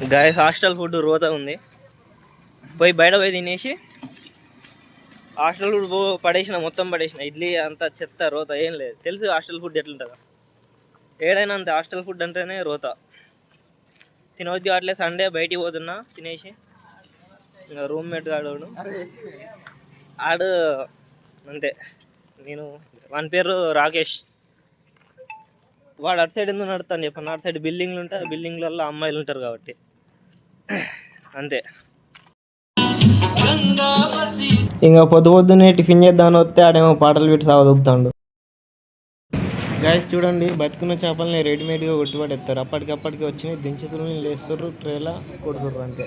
Guys hostel food రోత ఉంది. పోయి బయట పోయి తినేసి హాస్టల్ ఫుడ్ పడేసిన, మొత్తం పడేసిన. ఇడ్లీ అంతా చెత్త, రోత, ఏం లేదు. తెలుసు హాస్టల్ ఫుడ్ ఎట్లుంటుందో. ఏడైనా అంతే, హాస్టల్ ఫుడ్ అంటేనే రోత. తినవద్దు అట్లే. సండే బయటికి పోతున్నా తినేసి. ఇంకా రూమ్మేట్ ఆడు అంతే. నేను వాని పేరు రాకేష్. వాడు అటు సైడ్ ఎందుకు నడుతాను చెప్పండి. అటు సైడ్ బిల్డింగ్లు ఉంటాయి, బిల్డింగ్లలో అమ్మాయిలు ఉంటారు కాబట్టి అంతే. ఇంకా పొద్దున్నే టిఫిన్ చేద్దామని వస్తే ఆడేమో పాటలు పెట్టి సాగదొక్కుతాడు. గాయస్ చూడండి, బతుకున్న చేపలని రెడీమేడ్గా కొట్టుబడేస్తారు. అప్పటికప్పటికి వచ్చినాయి దించుతులు లేస్తారు, ట్రేలా కొడుతుర్రు అంతే.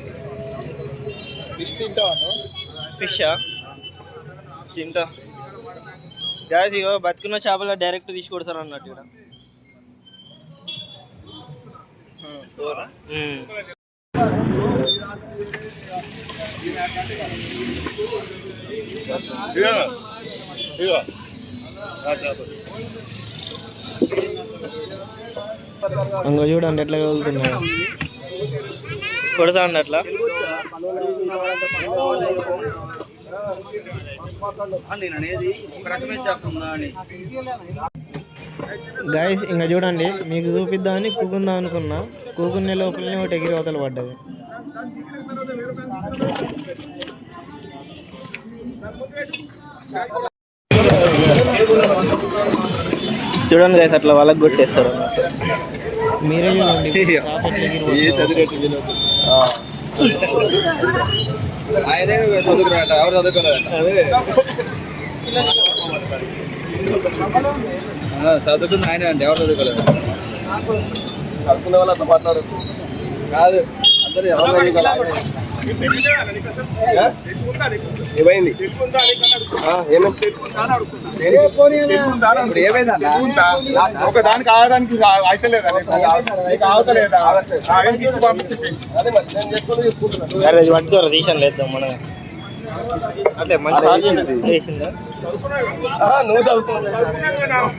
ఫిషా తింటా గాయస్. ఇగో బతుకున్న చేపలు డైరెక్ట్ తీసుకొడతారు అన్నట్టు ఇక్కడ. అంగ చూడండి ఎట్లా కదులుతున్నాడు. కొడతా అండి అట్లా. గాయస్ ఇంకా చూడండి, మీకు చూపిద్దామని కూకుందాం అనుకున్నా. కూకునే లోపలనే ఒకటి ఎగిరి అవతల పడ్డది. చూడండి గాయస్, అట్లా వాళ్ళకి కొట్టేస్తారు అన్నట్టు. మీరే చూడండి. ఆయనే చదువుకున్నాట, ఎవరు చదువుకోలేదట. చదువుకుంది ఆయనే అంటే ఎవరు చదువుకోలేదు. చదువుకునే వాళ్ళు అట్లా పడ్డారు కాదు, అందరూ ఎవరు చదువుకోలేదు. ఏమైంది? ఒక దానికి ఆగడానికి అయితలేదా? పట్టుకోరు తీసాను లేదు మనం. అంటే మంచి చేసిందా? నువ్వు చదువుకున్నావు.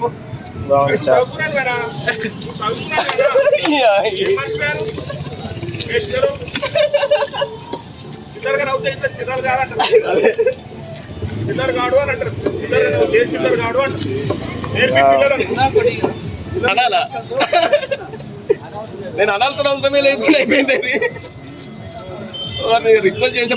చిల్లరగాడు అని అంటారు. చిల్లరగాడు అనాలా? నేను అనాల్సిన అవసరమే లేకుండా అయిపోయింది. రిక్వెస్ట్ చేసే